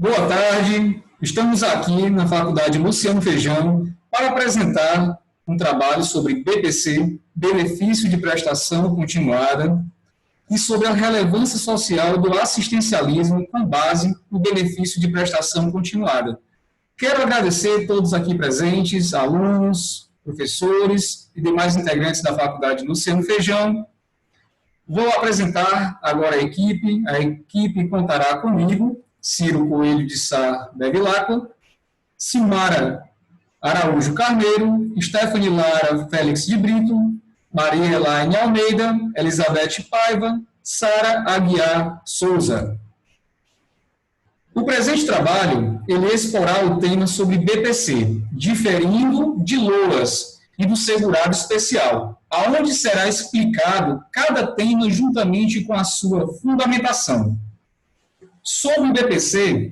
Boa tarde, estamos aqui na Faculdade Luciano Feijão para apresentar um trabalho sobre BPC, Benefício de Prestação Continuada, e sobre a relevância social do assistencialismo com base no benefício de prestação continuada. Quero agradecer a todos aqui presentes, alunos, professores e demais integrantes da Faculdade Luciano Feijão. Vou apresentar agora a equipe contará comigo, Ciro Coelho de Sá Bevilacqua, Silmara Araújo Carneiro, Stephanie Lara Félix de Brito, Maria Elaine Almeida, Elizabeth Paiva, Sara Aguiar Souza. O presente trabalho, ele explorará o tema sobre BPC, diferindo de LOAS e do segurado especial, aonde será explicado cada tema juntamente com a sua fundamentação. Sobre o BPC,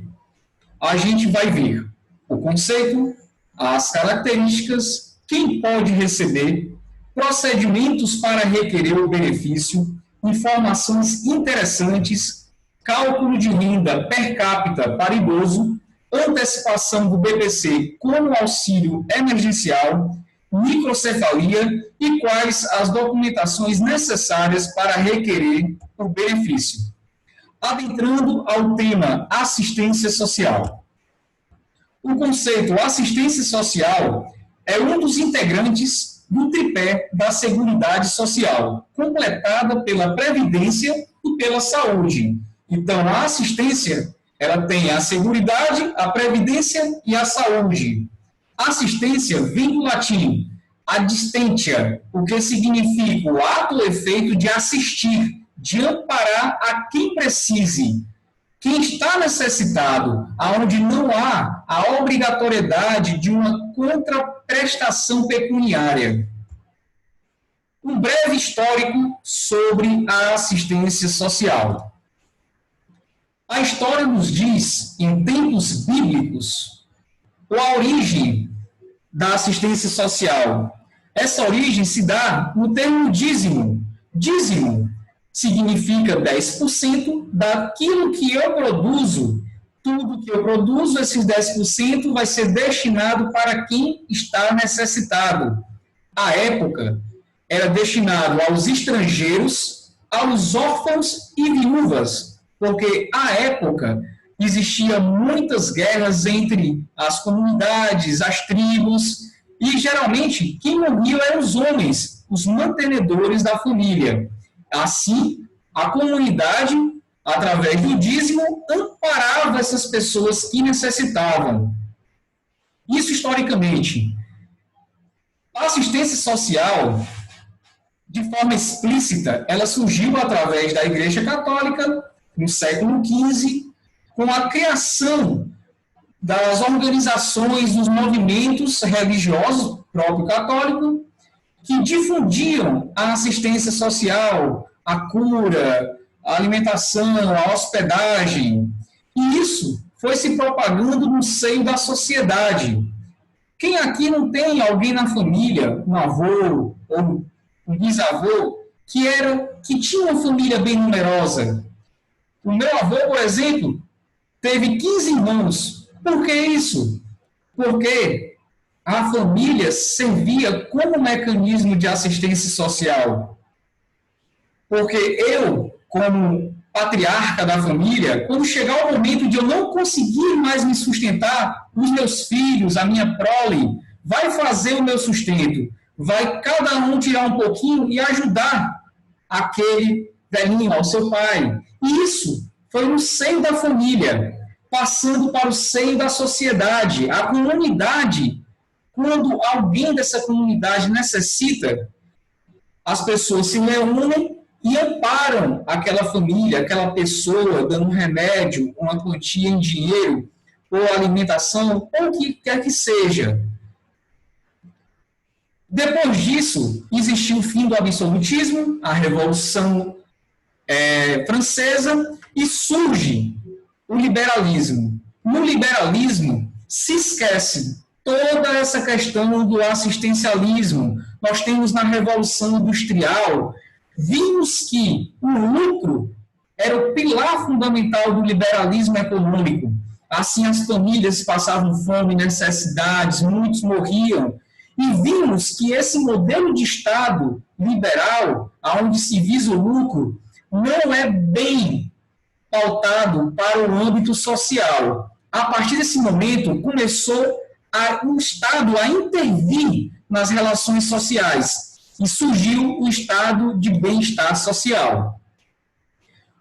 a gente vai ver o conceito, as características, quem pode receber, procedimentos para requerer o benefício, informações interessantes, cálculo de renda per capita para idoso, antecipação do BPC como auxílio emergencial, microcefalia e quais as documentações necessárias para requerer o benefício. Adentrando ao tema assistência social. O conceito assistência social é um dos integrantes do tripé da Seguridade Social, completada pela Previdência e pela Saúde. Então, a assistência, ela tem a Seguridade, a Previdência e a Saúde. Assistência vem do latim assistentia, o que significa o ato ou efeito de assistir, de amparar a quem precise, quem está necessitado, aonde não há a obrigatoriedade de uma contraprestação pecuniária. Um breve histórico sobre a assistência social. A história nos diz, em tempos bíblicos, a origem da assistência social. Essa origem se dá no termo dízimo. Dízimo significa 10% daquilo que eu produzo. Tudo que eu produzo, esses 10% vai ser destinado para quem está necessitado. À época, era destinado aos estrangeiros, aos órfãos e viúvas, porque à época existiam muitas guerras entre as comunidades, as tribos, e geralmente quem morria eram os homens, os mantenedores da família. Assim, a comunidade, através do dízimo, amparava essas pessoas que necessitavam. Isso historicamente. A assistência social, de forma explícita, ela surgiu através da Igreja Católica, no século XV, com a criação das organizações, dos movimentos religiosos, próprio católico, que difundiam a assistência social, a cura, a alimentação, a hospedagem. E isso foi se propagando no seio da sociedade. Quem aqui não tem alguém na família, um avô ou um bisavô, que tinha uma família bem numerosa? O meu avô, por exemplo, teve 15 irmãos. Por que isso? Porque a família servia como mecanismo de assistência social. Porque eu, como patriarca da família, quando chegar o momento de eu não conseguir mais me sustentar, os meus filhos, a minha prole, vai fazer o meu sustento. Vai cada um tirar um pouquinho e ajudar aquele velhinho, ao seu pai. E isso foi no seio da família, passando para o seio da sociedade, a comunidade. Quando alguém dessa comunidade necessita, as pessoas se reúnem e amparam aquela família, aquela pessoa, dando um remédio, uma quantia em dinheiro, ou alimentação, ou o que quer que seja. Depois disso, existiu o fim do absolutismo, a Revolução Francesa, e surge o liberalismo. No liberalismo, se esquece toda essa questão do assistencialismo. Nós temos na Revolução Industrial, vimos que o lucro era o pilar fundamental do liberalismo econômico. assim as famílias passavam fome, necessidades, muitos morriam. E vimos que esse modelo de Estado liberal, onde se visa o lucro, não é bem pautado para o âmbito social. A partir desse momento, começou o Estado a intervir nas relações sociais e surgiu o estado de bem-estar social.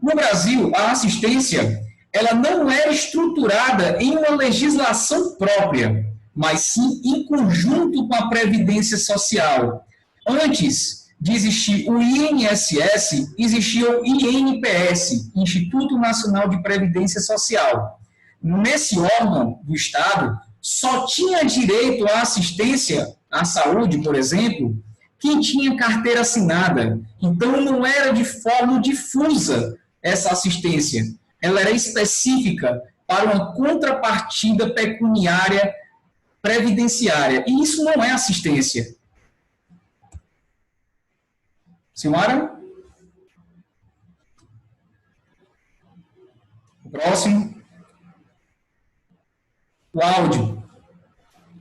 No Brasil, a assistência ela não é estruturada em uma legislação própria, mas sim em conjunto com a Previdência Social. Antes de existir o INSS, existia o INPS, Instituto Nacional de Previdência Social. Nesse órgão do Estado, só tinha direito à assistência à saúde, por exemplo, quem tinha carteira assinada. Então, não era de forma difusa essa assistência. Ela era específica para uma contrapartida pecuniária previdenciária. E isso não é assistência. Senhora? O próximo. O áudio.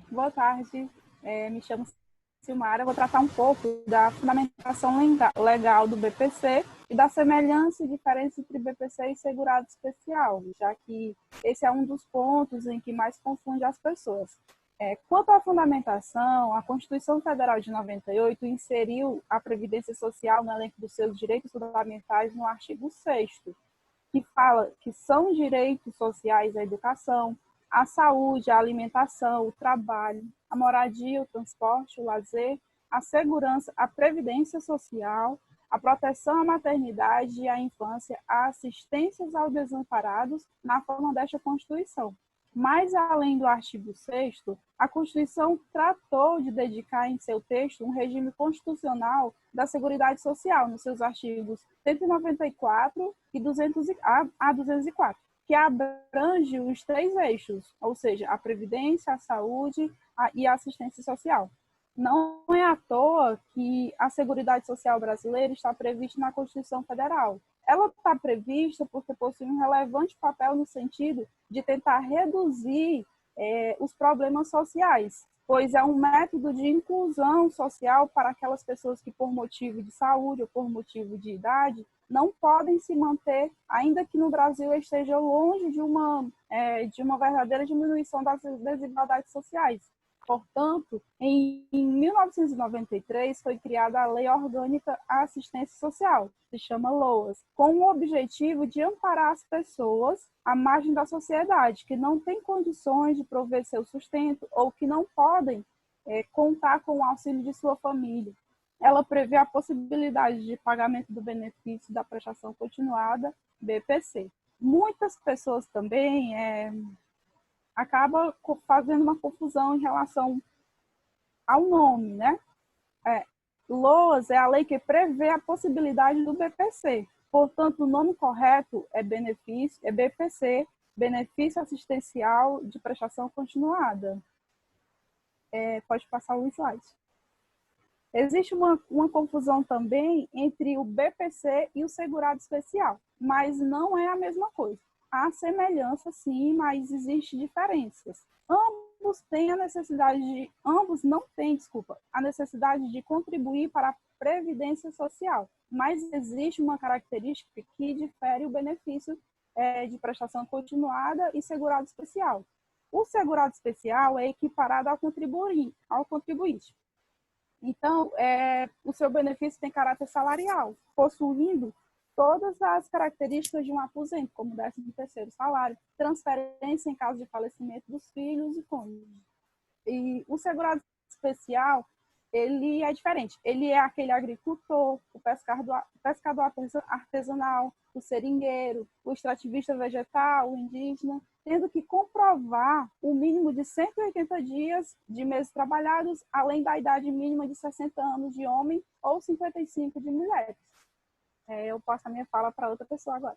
Boa tarde, me chamo Silmara. Vou tratar um pouco da fundamentação legal do BPC e da semelhança e diferença entre BPC e segurado especial, já que esse é um dos pontos em que mais confunde as pessoas. Quanto à fundamentação, a Constituição Federal de 98 inseriu a Previdência Social no elenco dos seus direitos fundamentais no artigo 6º, que fala que são direitos sociais a educação, a saúde, a alimentação, o trabalho, a moradia, o transporte, o lazer, a segurança, a previdência social, a proteção à maternidade e à infância, a assistências aos desamparados na forma desta Constituição. Mas, além do artigo 6º, a Constituição tratou de dedicar em seu texto um regime constitucional da Seguridade Social, nos seus artigos 194 e 204, que abrange os 3 eixos, ou seja, a previdência, a saúde e a assistência social. Não é à toa que a Seguridade Social brasileira está prevista na Constituição Federal. Ela está prevista porque possui um relevante papel no sentido de tentar reduzir os problemas sociais, pois é um método de inclusão social para aquelas pessoas que, por motivo de saúde ou por motivo de idade, não podem se manter, ainda que no Brasil esteja longe de uma verdadeira diminuição das desigualdades sociais. Portanto, em 1993 foi criada a Lei Orgânica à Assistência Social, que se chama LOAS, com o objetivo de amparar as pessoas à margem da sociedade, que não têm condições de prover seu sustento ou que não podem contar com o auxílio de sua família. Ela prevê a possibilidade de pagamento do benefício da prestação continuada, BPC. Muitas pessoas também acabam fazendo uma confusão em relação ao nome, né? LOAS é a lei que prevê a possibilidade do BPC. Portanto, o nome correto é BPC, Benefício Assistencial de Prestação Continuada. Pode passar o slide. Existe uma confusão também entre o BPC e o segurado especial, mas não é a mesma coisa. Há semelhança, sim, mas existem diferenças. Ambos não têm, a necessidade de contribuir para a previdência social, mas existe uma característica que difere o benefício de prestação continuada e segurado especial. O segurado especial é equiparado ao contribuinte. Então, o seu benefício tem caráter salarial, possuindo todas as características de um aposento, como 13º salário, transferência em caso de falecimento dos filhos e cônjuges. E o segurado especial, ele é diferente. Ele é aquele agricultor, o pescador artesanal, o seringueiro, o extrativista vegetal, o indígena, tendo que comprovar o mínimo de 180 dias de meses trabalhados, além da idade mínima de 60 anos de homem ou 55 de mulheres. Eu passo a minha fala para outra pessoa agora.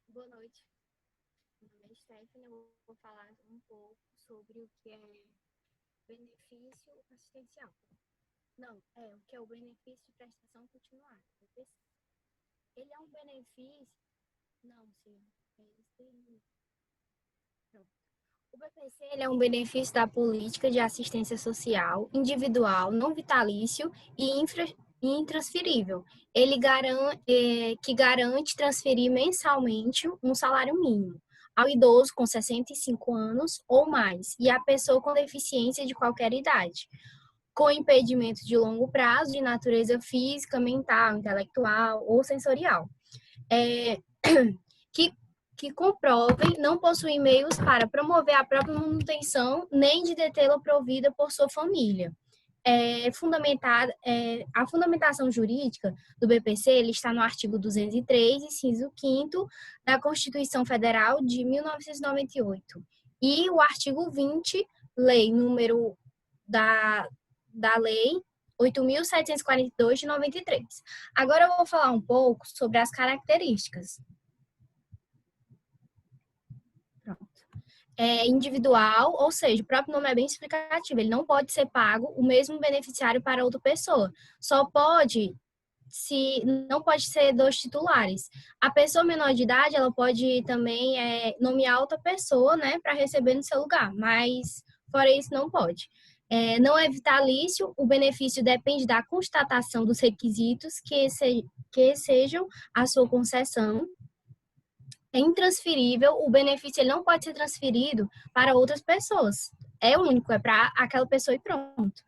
Boa noite. Meu nome é Stephanie. Eu vou falar um pouco sobre o que é benefício assistencial. Não, o que é o benefício de prestação continuada, BPC. Ele é um benefício. Não, sim. Pronto. O BPC ele é um benefício da política de assistência social individual, não vitalício e intransferível. Ele garante transferir mensalmente um salário mínimo ao idoso com 65 anos ou mais e à pessoa com deficiência de qualquer idade, com impedimento de longo prazo de natureza física, mental, intelectual ou sensorial. Que que comprovem não possuir meios para promover a própria manutenção, nem de detê-la provida por sua família. A fundamentação jurídica do BPC ele está no artigo 203, inciso 5º da Constituição Federal de 1998. E o artigo 20, lei número da lei 8.742 de 93. Agora eu vou falar um pouco sobre as características. Individual, ou seja, o próprio nome é bem explicativo, ele não pode ser pago o mesmo beneficiário para outra pessoa. Não pode ser dos titulares. A pessoa menor de idade, ela pode também nomear outra pessoa, né, para receber no seu lugar, mas fora isso não pode. Não é vitalício, o benefício depende da constatação dos requisitos que sejam a sua concessão. É intransferível, o benefício ele não pode ser transferido para outras pessoas. É único, é para aquela pessoa e pronto.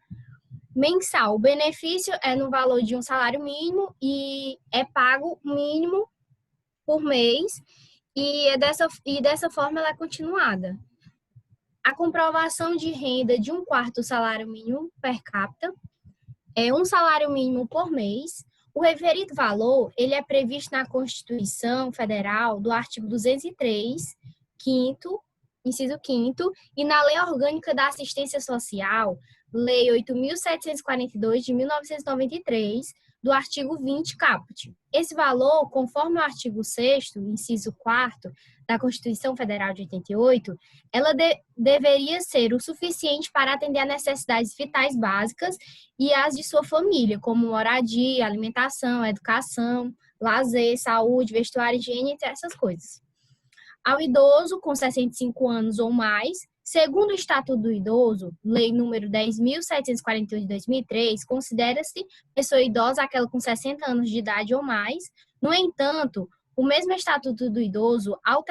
Mensal, o benefício é no valor de um salário mínimo e é pago mínimo por mês e dessa forma ela é continuada. A comprovação de renda de 1/4 do salário mínimo per capita é um salário mínimo por mês. O referido valor, ele é previsto na Constituição Federal do artigo 203, inciso 5º, e na Lei Orgânica da Assistência Social, Lei 8.742 de 1993, do artigo 20, caput. Esse valor, conforme o artigo 6º, inciso 4º, da Constituição Federal de 88, ela deveria ser o suficiente para atender a necessidades vitais básicas e as de sua família, como moradia, alimentação, educação, lazer, saúde, vestuário, higiene, entre essas coisas. Ao idoso com 65 anos ou mais, segundo o Estatuto do Idoso, Lei número 10.748 de 2003, considera-se pessoa idosa aquela com 60 anos de idade ou mais. No entanto, o mesmo Estatuto do Idoso, ao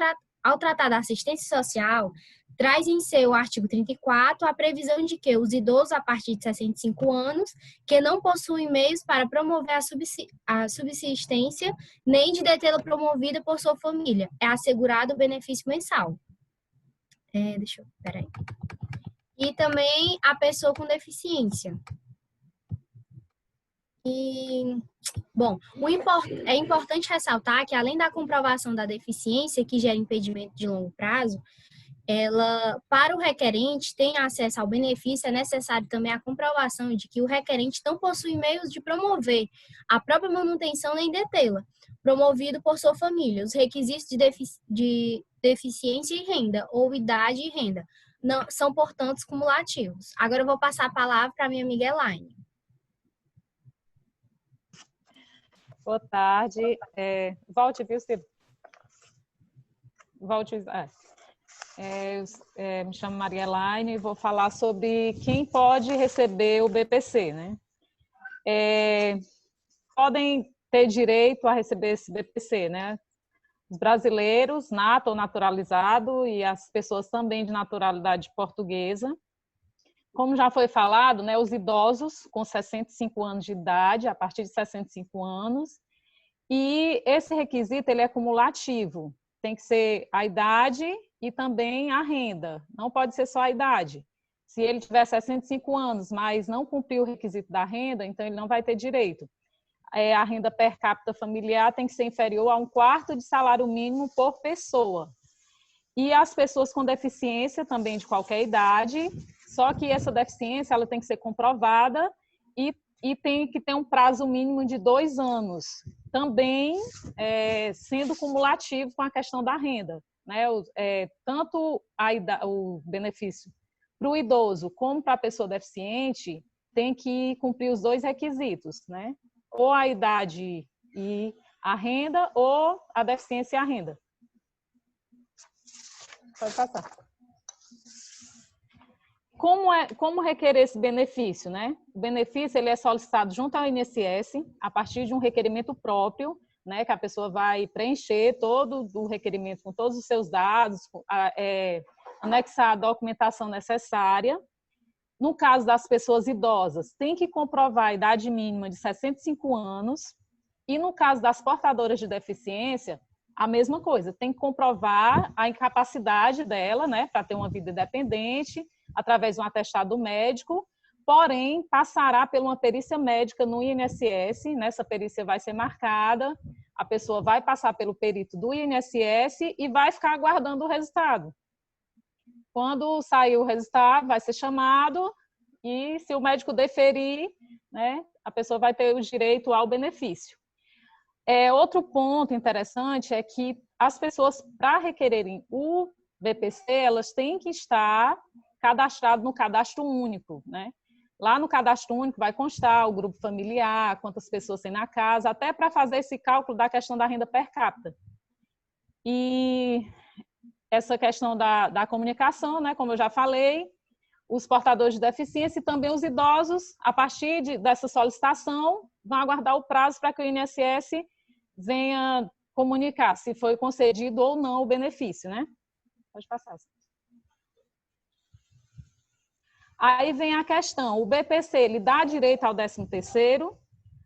tratar da assistência social, traz em seu artigo 34 a previsão de que os idosos a partir de 65 anos que não possuem meios para promover a subsistência nem de detê-la promovida por sua família, é assegurado o benefício mensal. E também a pessoa com deficiência. É importante ressaltar que, além da comprovação da deficiência, que gera impedimento de longo prazo, para o requerente ter acesso ao benefício, é necessário também a comprovação de que o requerente não possui meios de promover a própria manutenção nem detê-la, promovido por sua família. Os requisitos de deficiência e renda, ou idade e renda, não, são, portanto, cumulativos. Agora eu vou passar a palavra para a minha amiga Elaine. Boa tarde. Volte, viu, Silvio? Volte. Me chamo Maria Elaine e vou falar sobre quem pode receber o BPC, né? Podem ter direito a receber esse BPC, né? Os brasileiros, nato ou naturalizado, e as pessoas também de naturalidade portuguesa. Como já foi falado, né, os idosos com 65 anos de idade, a partir de 65 anos, e esse requisito ele é cumulativo, tem que ser a idade e também a renda, não pode ser só a idade. Se ele tiver 65 anos, mas não cumprir o requisito da renda, então ele não vai ter direito. A renda per capita familiar tem que ser inferior a 1/4 de salário mínimo por pessoa. E as pessoas com deficiência também de qualquer idade, só que essa deficiência ela tem que ser comprovada e tem que ter um prazo mínimo de 2 anos, também sendo cumulativo com a questão da renda, né? Tanto o benefício para o idoso como para a pessoa deficiente, tem que cumprir os dois requisitos, né? Ou a idade e a renda, ou a deficiência e a renda. Pode passar. Como requerer esse benefício, né? O benefício ele é solicitado junto ao INSS a partir de um requerimento próprio, né? Que a pessoa vai preencher todo o requerimento com todos os seus dados, anexar a documentação necessária. No caso das pessoas idosas, tem que comprovar a idade mínima de 65 anos. E no caso das portadoras de deficiência, a mesma coisa, tem que comprovar a incapacidade dela, né, para ter uma vida independente, através de um atestado médico, porém, passará por uma perícia médica no INSS, nessa perícia vai ser marcada, a pessoa vai passar pelo perito do INSS e vai ficar aguardando o resultado. Quando sair o resultado, vai ser chamado e, se o médico deferir, né, a pessoa vai ter o direito ao benefício. Outro ponto interessante é que as pessoas, para requererem o BPC, elas têm que estar cadastradas no cadastro único, né? Lá no cadastro único vai constar o grupo familiar, quantas pessoas tem na casa, até para fazer esse cálculo da questão da renda per capita. E essa questão da comunicação, né, como eu já falei, os portadores de deficiência e também os idosos, a partir dessa solicitação, vão aguardar o prazo para que o INSS venha comunicar se foi concedido ou não o benefício, né? Pode passar. Aí vem a questão, o BPC, ele dá direito ao 13º?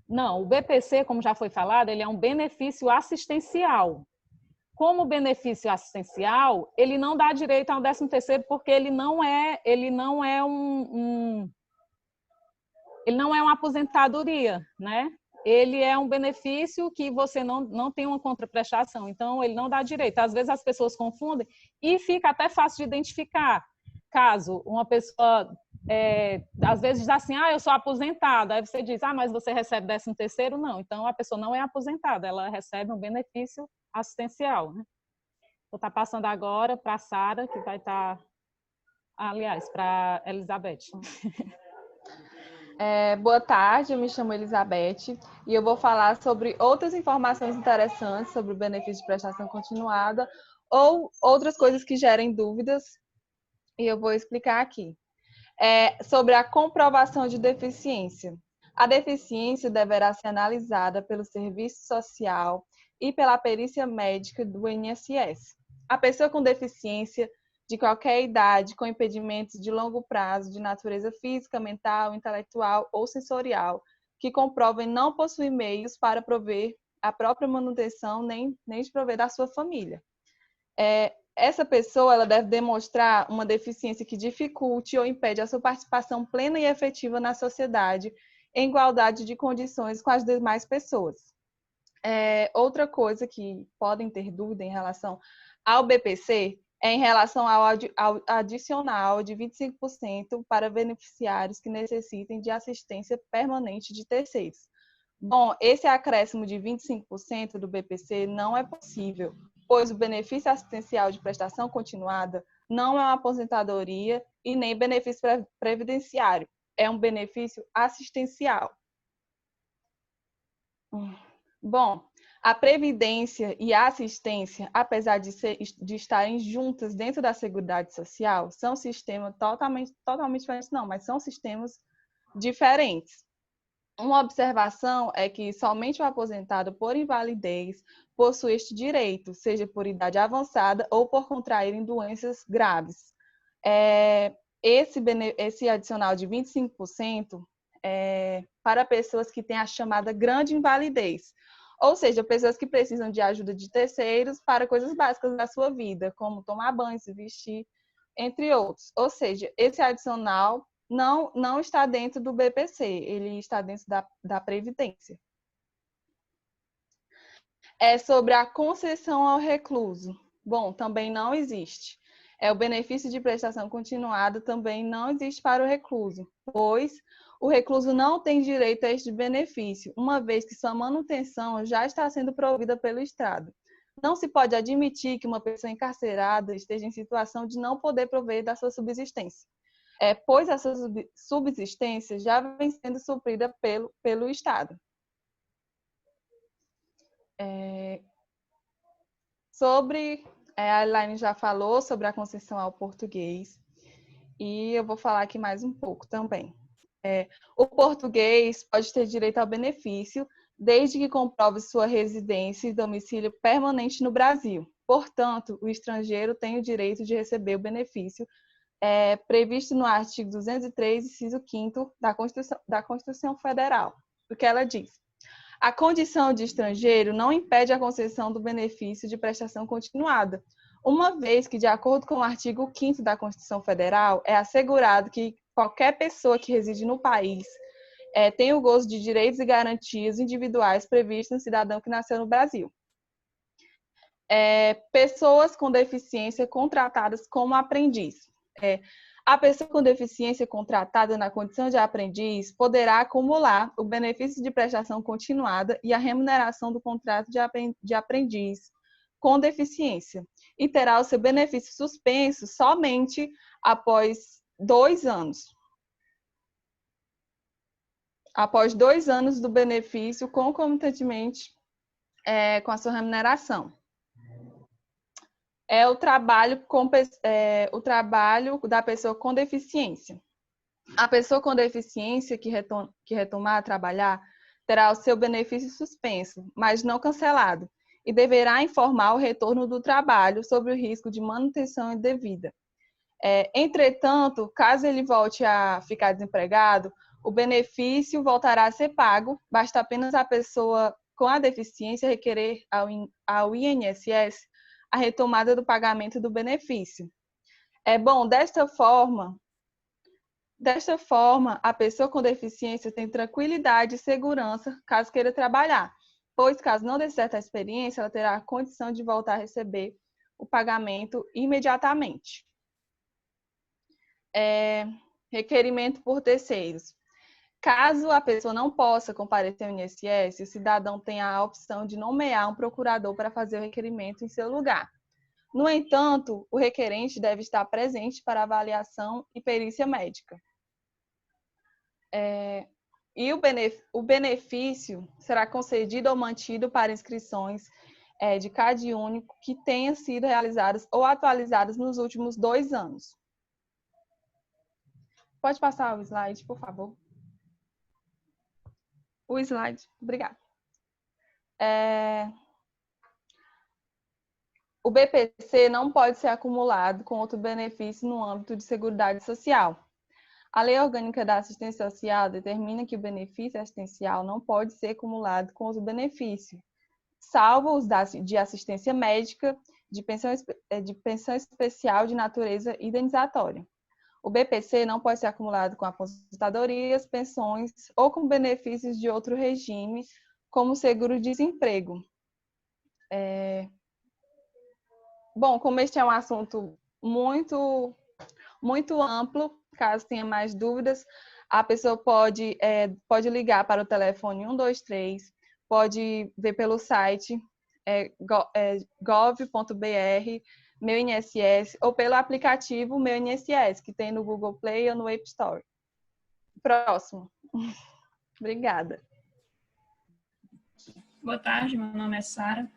Não, o BPC, como já foi falado, ele é um benefício assistencial. Como benefício assistencial, ele não dá direito ao 13º porque ele não é uma aposentadoria, né? Ele é um benefício que você não tem uma contraprestação, então ele não dá direito. Às vezes as pessoas confundem e fica até fácil de identificar. Caso uma pessoa, às vezes diz assim, eu sou aposentada, aí você diz, mas você recebe 13º? Não, então a pessoa não é aposentada, ela recebe um benefício assistencial, né? Vou estar passando agora para a Sara, que vai estar, aliás, para a Elizabeth. Boa tarde, eu me chamo Elizabeth e eu vou falar sobre outras informações interessantes sobre o benefício de prestação continuada ou outras coisas que gerem dúvidas, e eu vou explicar aqui. Sobre a comprovação de deficiência. A deficiência deverá ser analisada pelo Serviço Social e pela perícia médica do INSS. A pessoa com deficiência de qualquer idade, com impedimentos de longo prazo, de natureza física, mental, intelectual ou sensorial, que comprovem não possuir meios para prover a própria manutenção, nem de prover da sua família. Essa pessoa ela deve demonstrar uma deficiência que dificulte ou impede a sua participação plena e efetiva na sociedade, em igualdade de condições com as demais pessoas. Outra coisa que podem ter dúvida em relação ao BPC em relação ao adicional de 25% para beneficiários que necessitem de assistência permanente de terceiros. Bom, esse acréscimo de 25% do BPC não é possível, pois o benefício assistencial de prestação continuada não é uma aposentadoria e nem benefício previdenciário, é um benefício assistencial. Bom, a previdência e a assistência, apesar de estarem juntas dentro da Seguridade Social, são sistemas totalmente diferentes, não, mas são sistemas diferentes. Uma observação é que somente o aposentado por invalidez possui este direito, seja por idade avançada ou por contraírem doenças graves. Esse adicional de 25% é para pessoas que têm a chamada grande invalidez, ou seja, pessoas que precisam de ajuda de terceiros para coisas básicas da sua vida, como tomar banho, se vestir, entre outros. Ou seja, esse adicional não está dentro do BPC, ele está dentro da Previdência. Sobre a concessão ao recluso. Bom, também não existe. O benefício de prestação continuada também não existe para o recluso, pois o recluso não tem direito a este benefício, uma vez que sua manutenção já está sendo provida pelo Estado. Não se pode admitir que uma pessoa encarcerada esteja em situação de não poder prover da sua subsistência. pois a sua subsistência já vem sendo suprida pelo Estado. A Elaine já falou sobre a concessão ao português, e eu vou falar aqui mais um pouco também. O português pode ter direito ao benefício desde que comprove sua residência e domicílio permanente no Brasil. Portanto, o estrangeiro tem o direito de receber o benefício previsto no artigo 203, inciso 5º da Constituição Federal. O que ela diz? A condição de estrangeiro não impede a concessão do benefício de prestação continuada, uma vez que, de acordo com o artigo 5º da Constituição Federal, é assegurado que qualquer pessoa que reside no país tem o gozo de direitos e garantias individuais previstos no cidadão que nasceu no Brasil. Pessoas com deficiência contratadas como aprendiz. A pessoa com deficiência contratada na condição de aprendiz poderá acumular o benefício de prestação continuada e a remuneração do contrato de aprendiz com deficiência, e terá o seu benefício suspenso somente após 2 anos. Após 2 anos do benefício, concomitantemente com a sua remuneração. O trabalho da pessoa com deficiência. A pessoa com deficiência que retomar a trabalhar terá o seu benefício suspenso, mas não cancelado, e deverá informar o retorno do trabalho sobre o risco de manutenção indevida. Entretanto, caso ele volte a ficar desempregado, o benefício voltará a ser pago, basta apenas a pessoa com a deficiência requerer ao INSS a retomada do pagamento do benefício. Desta forma, a pessoa com deficiência tem tranquilidade e segurança caso queira trabalhar, pois, caso não dê certa experiência, ela terá a condição de voltar a receber o pagamento imediatamente. Requerimento por terceiros. Caso a pessoa não possa comparecer ao INSS, o cidadão tem a opção de nomear um procurador para fazer o requerimento em seu lugar. No entanto, o requerente deve estar presente para avaliação e perícia médica. E o benefício será concedido ou mantido para inscrições de CAD único que tenham sido realizadas ou atualizadas nos últimos 2 anos. Pode passar o slide, por favor. O slide, obrigada. O BPC não pode ser acumulado com outro benefício no âmbito de Seguridade Social. A Lei Orgânica da Assistência Social determina que o benefício assistencial não pode ser acumulado com outro benefício, salvo os de assistência médica, de pensão especial de natureza indenizatória. O BPC não pode ser acumulado com aposentadorias, pensões ou com benefícios de outro regime, como seguro-desemprego. Como este é um assunto muito amplo, caso tenha mais dúvidas, a pessoa pode ligar para o telefone 123, pode ver pelo site gov.br, Meu INSS, ou pelo aplicativo Meu INSS, que tem no Google Play ou no App Store. Próximo. Obrigada. Boa tarde, meu nome é Sara.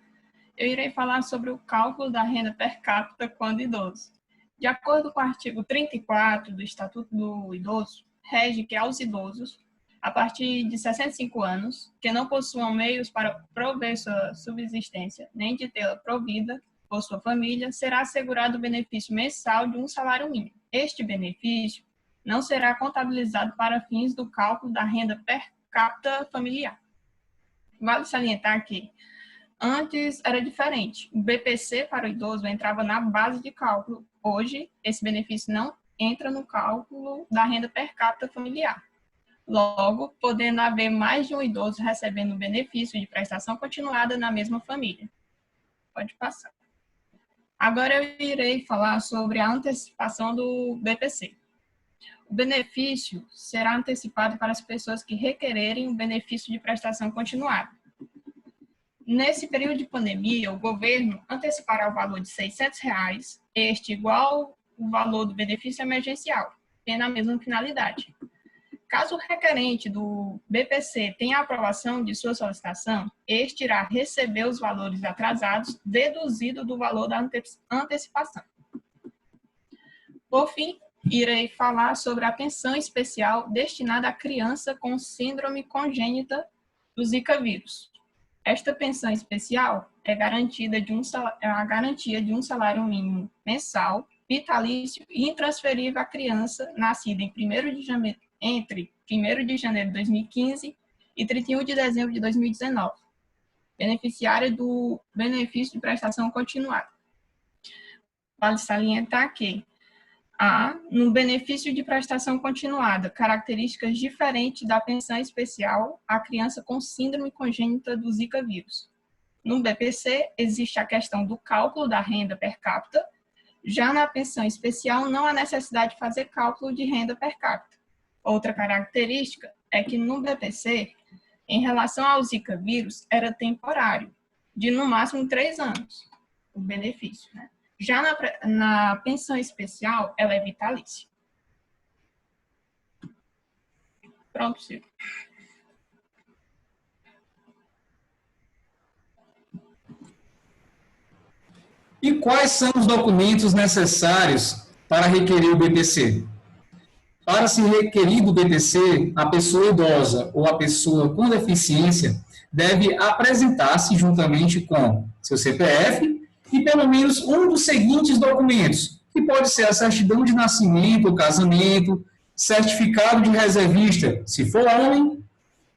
Eu irei falar sobre o cálculo da renda per capita quando idoso. De acordo com o artigo 34 do Estatuto do Idoso, rege que aos idosos, a partir de 65 anos, que não possuam meios para prover sua subsistência, nem de tê-la provida por sua família, será assegurado o benefício mensal de um salário mínimo. Este benefício não será contabilizado para fins do cálculo da renda per capita familiar. Vale salientar que antes era diferente. O BPC para o idoso entrava na base de cálculo. Hoje, esse benefício não entra no cálculo da renda per capita familiar. Logo, podendo haver mais de um idoso recebendo o benefício de prestação continuada na mesma família. Pode passar. Agora eu irei falar sobre a antecipação do BPC. O benefício será antecipado para as pessoas que requererem o benefício de prestação continuada. Nesse período de pandemia, o governo antecipará o valor de R$ 600, este igual o valor do benefício emergencial, tendo a mesma finalidade. Caso o requerente do BPC tenha aprovação de sua solicitação, este irá receber os valores atrasados deduzido do valor da antecipação. Por fim, irei falar sobre a pensão especial destinada à criança com síndrome congênita do Zika vírus. Esta pensão especial é a garantia de um salário mínimo mensal, vitalício e intransferível à criança nascida entre 1º de janeiro de 2015 e 31 de dezembro de 2019, beneficiária do benefício de prestação continuada. Vale salientar que há, no benefício de prestação continuada, características diferentes da pensão especial à criança com síndrome congênita do Zika vírus. No BPC, existe a questão do cálculo da renda per capita. Já na pensão especial, não há necessidade de fazer cálculo de renda per capita. Outra característica é que no BPC, em relação ao Zika vírus, era temporário, de no máximo 3 anos, o benefício, né? Já na pensão especial, ela é vitalícia. Pronto, Silvio. E quais são os documentos necessários para requerer o BPC? Para se requerer do BPC, a pessoa idosa ou a pessoa com deficiência deve apresentar-se juntamente com seu CPF e pelo menos um dos seguintes documentos, que pode ser a certidão de nascimento ou casamento, certificado de reservista, se for homem,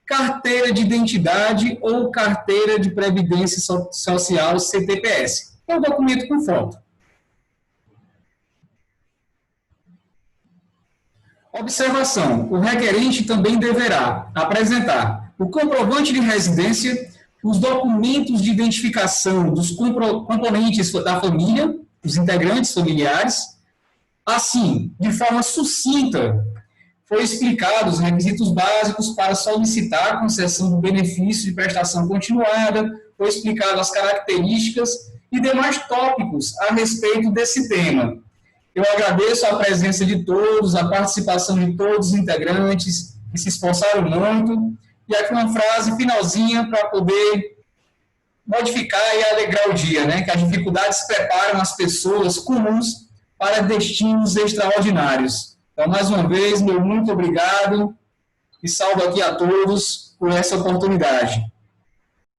carteira de identidade ou carteira de previdência social, CTPS. É um documento com foto. Observação: o requerente também deverá apresentar o comprovante de residência, os documentos de identificação dos componentes da família, os integrantes familiares. Assim, de forma sucinta, foi explicado os requisitos básicos para solicitar a concessão do benefício de prestação continuada, foi explicado as características e demais tópicos a respeito desse tema. Eu agradeço a presença de todos, a participação de todos os integrantes, que se esforçaram muito. E aqui uma frase finalzinha para poder modificar e alegrar o dia, né? Que as dificuldades preparam as pessoas comuns para destinos extraordinários. Então, mais uma vez, meu muito obrigado e salve aqui a todos por essa oportunidade.